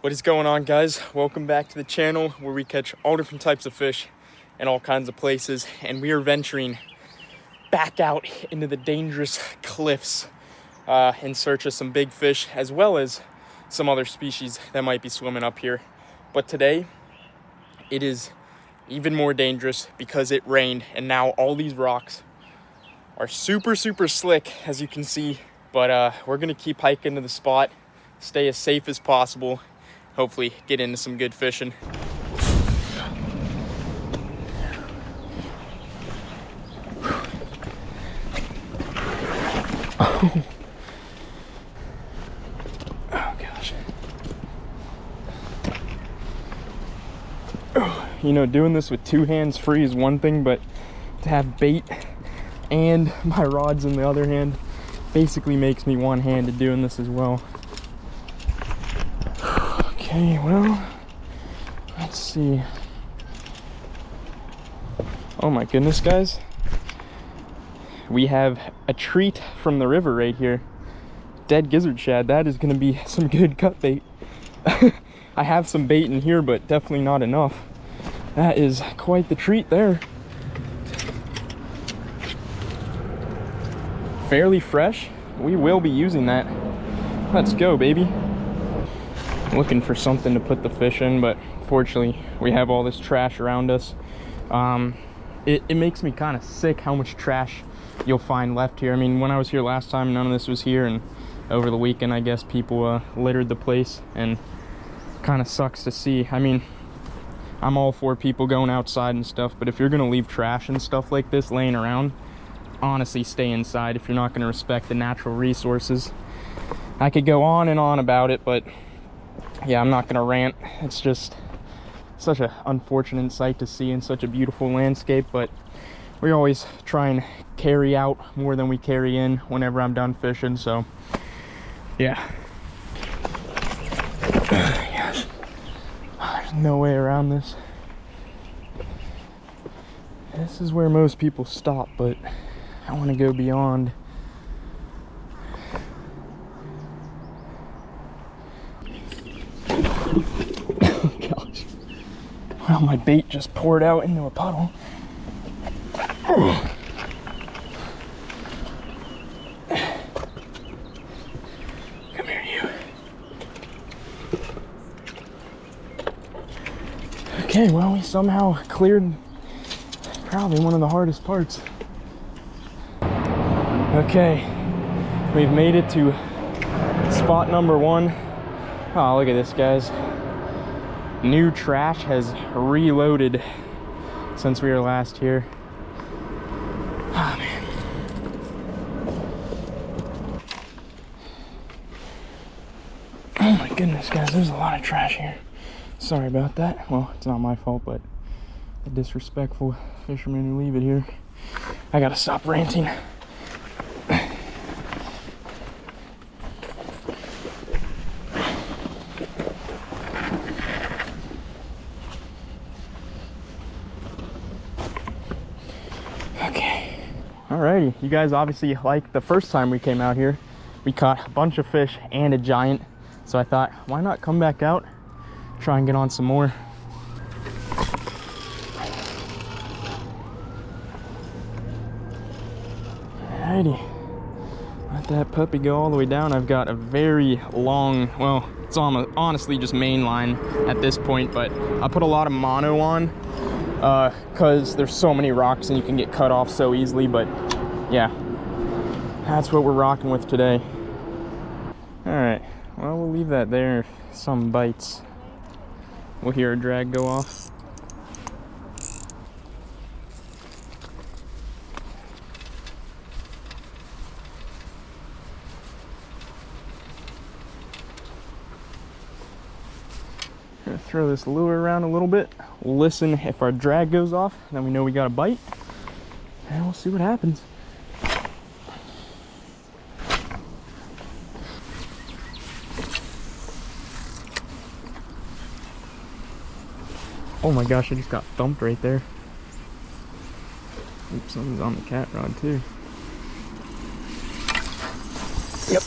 What is going on, guys? Welcome back to the channel where we catch all different types of fish in all kinds of places, and we are venturing back out into the dangerous cliffs in search of some big fish as well as some other species that might be swimming up here. But today it is even more dangerous because it rained, and now all these rocks are super slick, as you can see. But we're gonna keep hiking to the spot, stay as safe as possible, hopefully get into some good fishing. Oh gosh. You know, doing this with two hands free is one thing, but to have bait and my rods in the other hand basically makes me one-handed doing this as well. Okay, well, let's see. Oh my goodness, guys. We have a treat from the river right here. Dead gizzard shad. That is gonna be some good cut bait. I have some bait in here, but definitely not enough. That is quite the treat there. Fairly fresh. We will be using that. Let's go, baby. Looking for something to put the fish in, but fortunately we have all this trash around us. It makes me kind of sick how much trash you'll find left here. I mean, when I was here last time, none of this was here, and over the weekend I guess people littered the place, and kind of sucks to see. I mean, I'm all for people going outside and stuff, but if you're gonna leave trash and stuff like this laying around, honestly stay inside if you're not gonna respect the natural resources. I could go on and on about it, but yeah, I'm not gonna rant. It's just such an unfortunate sight to see in such a beautiful landscape, but we always try and carry out more than we carry in whenever I'm done fishing, so yeah. Yes. There's no way around this. This is where most people stop, but I want to go beyond. Oh gosh. Well, my bait just poured out into a puddle. Come here, you. Okay, well, we somehow cleared probably one of the hardest parts. Okay, we've made it to spot number one. Oh, look at this, guys. New trash has reloaded since we were last here. Oh, man. Oh my goodness, guys, there's a lot of trash here. Sorry about that. Well, it's not my fault, but the disrespectful fishermen who leave it here. I gotta stop ranting. Okay. Alrighty, you guys obviously liked the first time we came out here. We caught a bunch of fish and a giant, so I thought, why not come back out, try and get on some more. Alrighty, let that puppy go all the way down. I've got a very long, well, it's almost honestly just main line at this point, but I put a lot of mono on because there's so many rocks and you can get cut off so easily. But yeah, that's what we're rocking with today. All right, well, we'll leave that there. If some bites, we'll hear a drag go off. Gonna throw this lure around a little bit. We'll listen if our drag goes off, then we know we got a bite, and we'll see what happens. Oh my gosh, I just got thumped right there. Oops, something's on the cat rod too. Yep.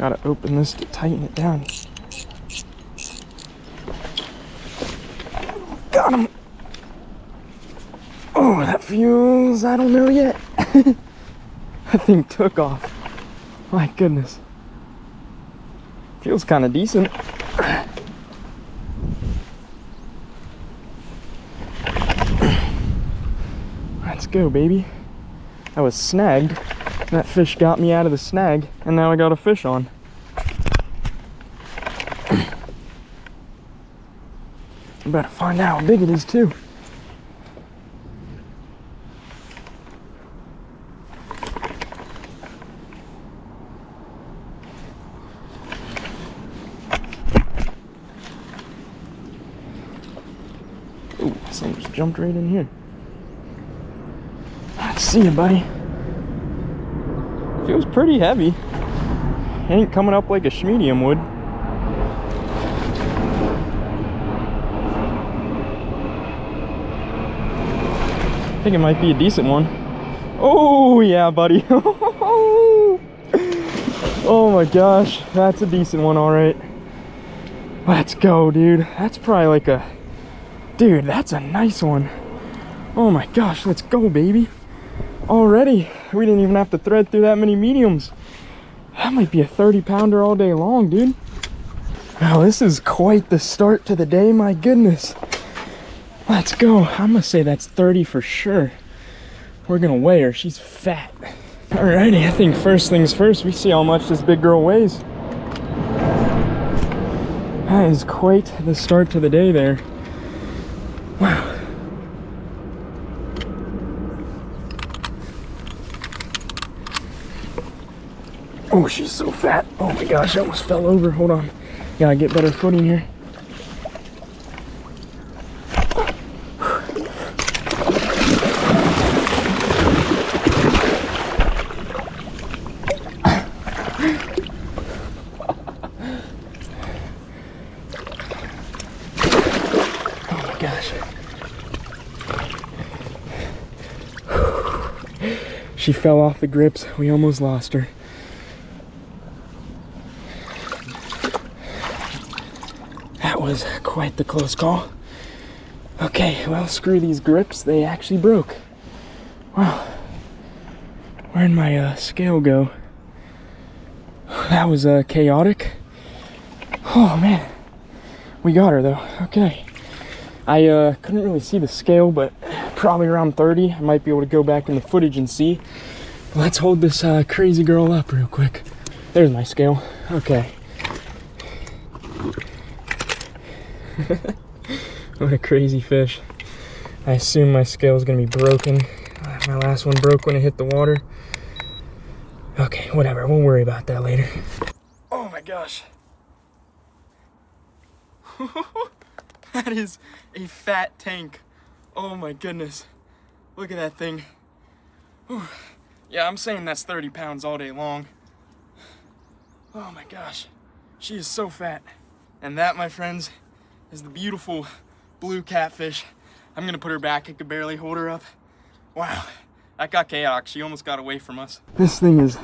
Gotta open this to tighten it down. Got him. Oh, that feels, I don't know yet. That thing took off. My goodness. Feels kind of decent. Let's go, baby. I was snagged. That fish got me out of the snag, and now I got a fish on. I'm about to find out how big it is, too. Ooh, this thing just jumped right in here. Let's see you, buddy. Feels pretty heavy. Ain't coming up like a schmedium would. I think it might be a decent one. Oh yeah, buddy. Oh my gosh, that's a decent one, all right. Let's go, dude. That's probably like a, dude, that's a nice one. Oh my gosh, let's go, baby. Already, we didn't even have to thread through that many mediums. That might be a 30-pounder all day long, dude. Wow, this is quite the start to the day, my goodness. Let's go. I'm gonna say that's 30 for sure. We're gonna weigh her, she's fat. Alrighty, I think first things first, we see how much this big girl weighs. That is quite the start to the day there. Wow. Oh, she's so fat. Oh my gosh, I almost fell over. Hold on. Gotta get better footing here. Oh my gosh. She fell off the grips. We almost lost her. Was quite the close call. Okay, well, screw these grips, they actually broke. Wow, where'd my scale go? That was chaotic. Oh man, we got her though. Okay, I couldn't really see the scale, but probably around 30. I might be able to go back in the footage and see. Let's hold this crazy girl up real quick. There's my scale. Okay. What a crazy fish. I assume my scale is gonna be broken. My last one broke when it hit the water. Okay, whatever, we'll worry about that later. Oh my gosh. That is a fat tank. Oh my goodness. Look at that thing. Whew. Yeah, I'm saying that's 30 pounds all day long. Oh my gosh. She is so fat. And that, my friends, is the beautiful blue catfish. I'm gonna put her back. I could barely hold her up. Wow, that got chaotic. She almost got away from us. This thing has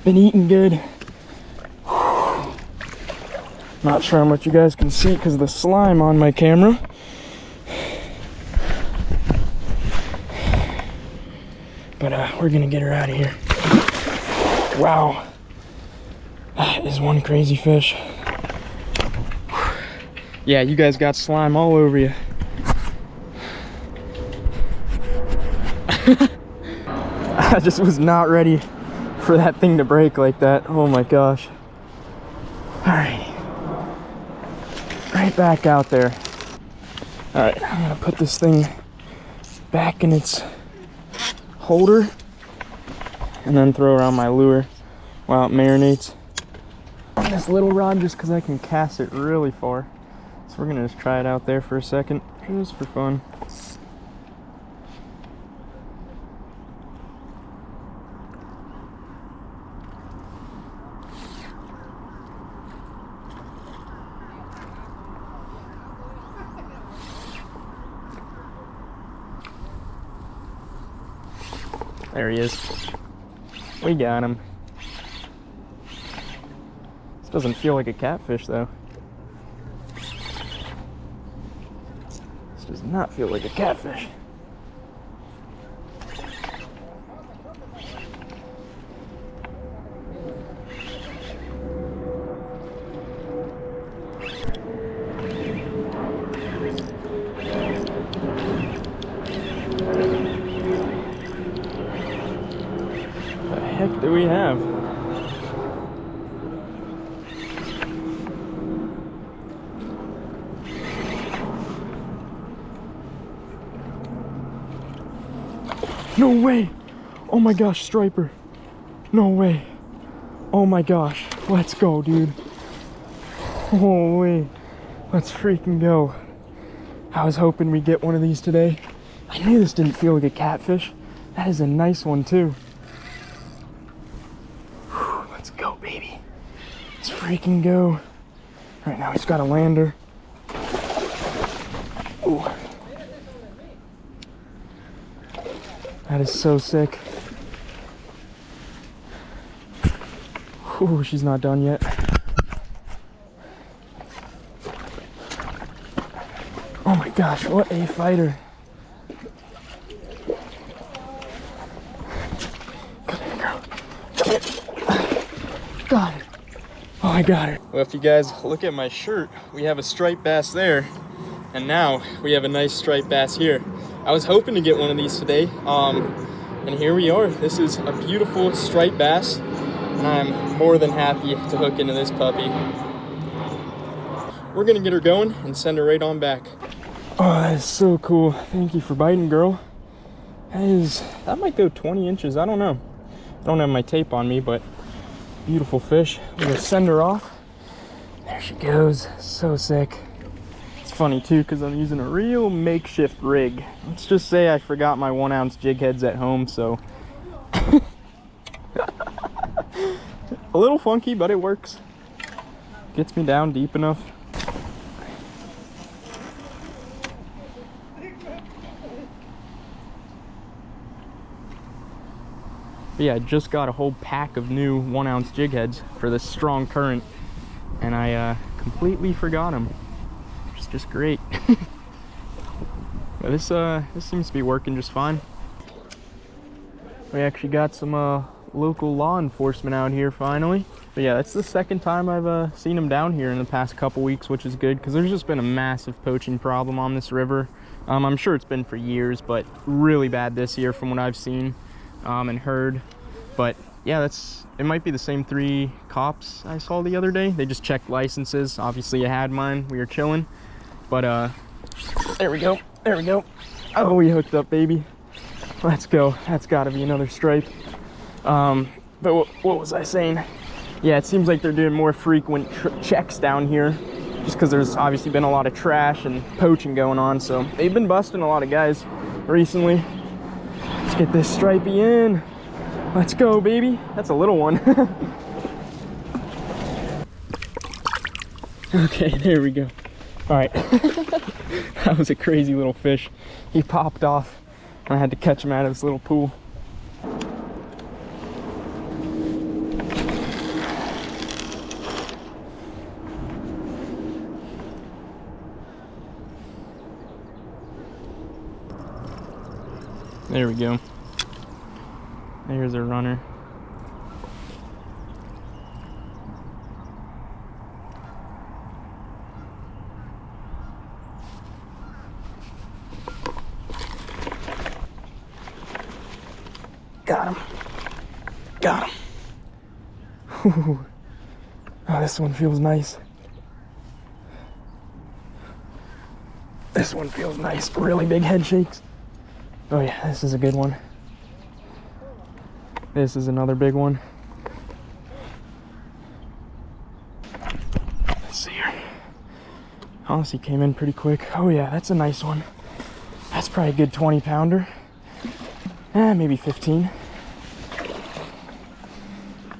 been eating good. Not sure how much you guys can see because of the slime on my camera. But we're gonna get her out of here. Wow, that is one crazy fish. Yeah, you guys got slime all over you. I just was not ready for that thing to break like that. Oh my gosh. Alright. Right back out there. Alright, I'm gonna put this thing back in its holder and then throw around my lure while it marinates. On this little rod just because I can cast it really far. So we're gonna just try it out there for a second, just for fun. There he is. We got him. Doesn't feel like a catfish though. This does not feel like a catfish. What the heck do we have? No way! Oh my gosh, striper. No way. Oh my gosh. Let's go, dude. Holy. Let's freaking go. I was hoping we'd get one of these today. I knew this didn't feel like a catfish. That is a nice one too. Whew, let's go, baby. Let's freaking go. Right now he's got a lander. Ooh. That is so sick. Ooh, she's not done yet. Oh my gosh, what a fighter. Come here, girl. Come here. Got it. Oh, I got it. Well, if you guys look at my shirt, we have a striped bass there. And now we have a nice striped bass here. I was hoping to get one of these today, and here we are. This is a beautiful striped bass, and I'm more than happy to hook into this puppy. We're gonna get her going and send her right on back. Oh, that is so cool. Thank you for biting, girl. That might go 20 inches, I don't know. I don't have my tape on me, but beautiful fish. We're gonna send her off. There she goes, so sick. Funny too, because I'm using a real makeshift rig. Let's just say I forgot my 1 ounce jig heads at home, so a little funky, but it works. Gets me down deep enough. But yeah, I just got a whole pack of new 1 ounce jig heads for this strong current, and I completely forgot them. Just great. But this seems to be working just fine. We actually got some local law enforcement out here finally. But yeah, that's the second time I've seen them down here in the past couple weeks, which is good because there's just been a massive poaching problem on this river. I'm sure it's been for years, but really bad this year from what I've seen and heard. But yeah, it might be the same 3 cops I saw the other day. They just checked licenses. Obviously I had mine, we were chilling. But there we go, there we go. Oh, we hooked up, baby. Let's go. That's gotta be another stripe. But what was I saying? Yeah, it seems like they're doing more frequent checks down here just because there's obviously been a lot of trash and poaching going on, so they've been busting a lot of guys recently. Let's get this stripey in. Let's go, baby. That's a little one. Okay, there we go. All right. That was a crazy little fish. He popped off and I had to catch him out of this little pool. There we go. There's a runner. Got him. Got him. Whew. Oh, this one feels nice. This one feels nice. Really big head shakes. Oh yeah, this is a good one. This is another big one. Let's see here. Honestly, came in pretty quick. Oh yeah, that's a nice one. That's probably a good 20 pounder. Maybe 15.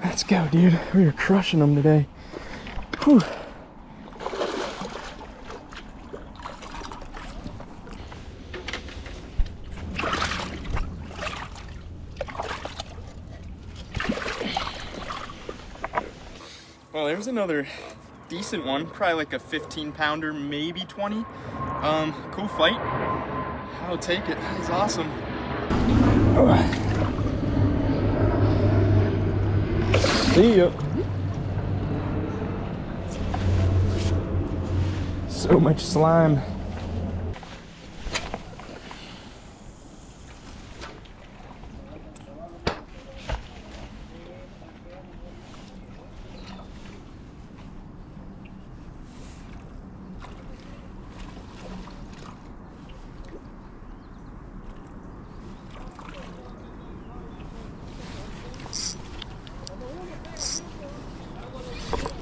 Let's go, dude. We are crushing them today. Whew. Well, there's another decent one, probably like a 15-pounder, maybe 20. Cool fight. I'll take it. It's awesome. See ya. So much slime.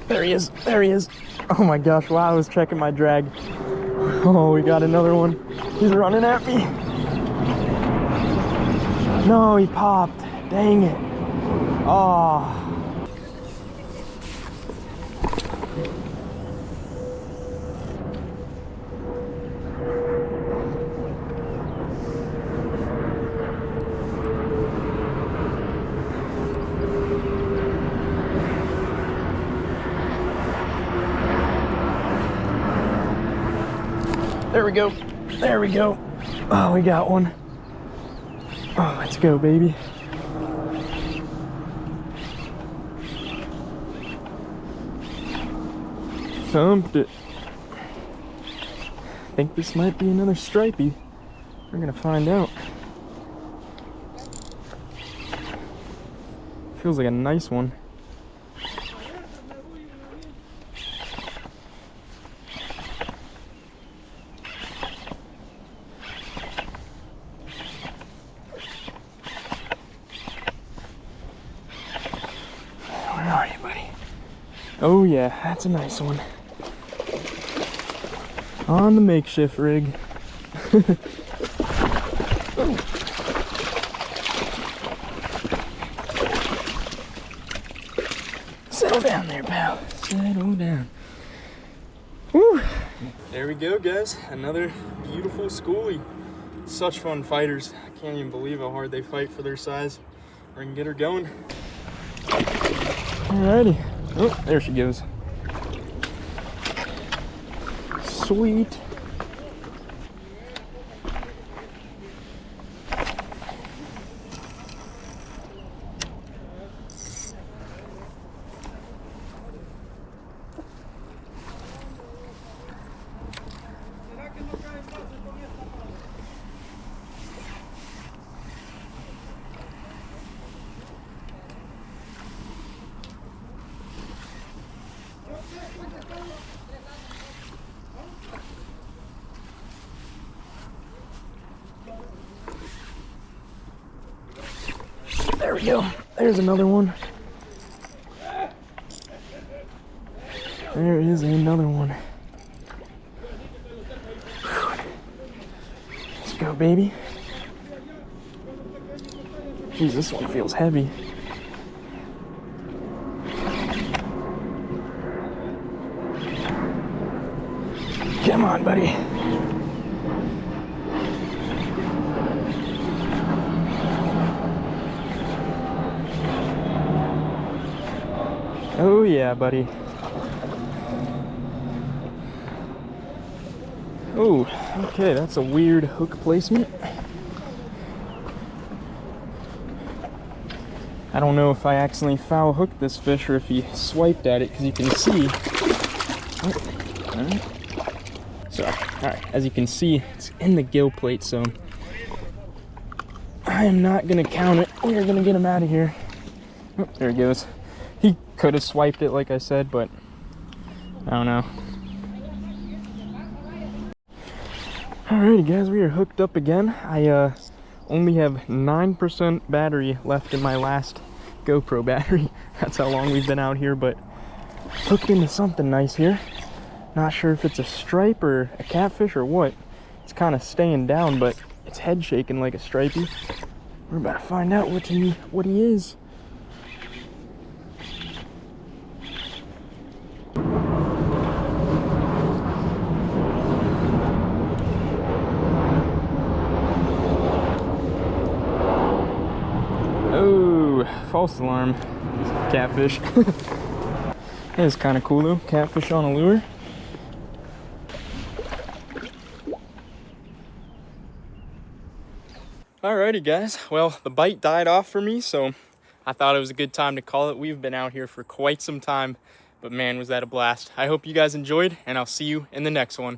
There he is, there he is. Oh my gosh, while I was checking my drag. Oh, we got another one. He's running at me. No, he popped. Dang it. Oh. There we go. There we go. Oh, we got one. Oh, let's go, baby. Thumped it. I think this might be another stripey. We're gonna find out. Feels like a nice one. Where are you, buddy? Oh yeah, that's a nice one. On the makeshift rig. Settle down there, pal. Settle down. Woo! There we go, guys. Another beautiful schoolie. Such fun fighters. I can't even believe how hard they fight for their size. We're gonna get her going. Alrighty. Oh, there she goes. Sweet. There we go. There's another one. There is another one. Let's go, baby. Jeez, this one feels heavy. Come on, buddy. Oh yeah, buddy. Oh, okay, that's a weird hook placement. I don't know if I accidentally foul hooked this fish or if he swiped at it, because you can see. Oh, all right. So, all right, as you can see, it's in the gill plate, so I am not gonna count it. We are gonna get him out of here. Oh, there he goes. He could have swiped it, like I said, but I don't know. Alrighty, guys, we are hooked up again. I only have 9% battery left in my last GoPro battery. That's how long we've been out here, but hooked into something nice here. Not sure if it's a stripe or a catfish or what. It's kind of staying down, but it's head shaking like a stripey. We're about to find out what he is. Oh, false alarm. Catfish. That is kind of cool though, catfish on a lure. Alrighty guys, well the bite died off for me, so I thought it was a good time to call it. We've been out here for quite some time, but man was that a blast. I hope you guys enjoyed, and I'll see you in the next one.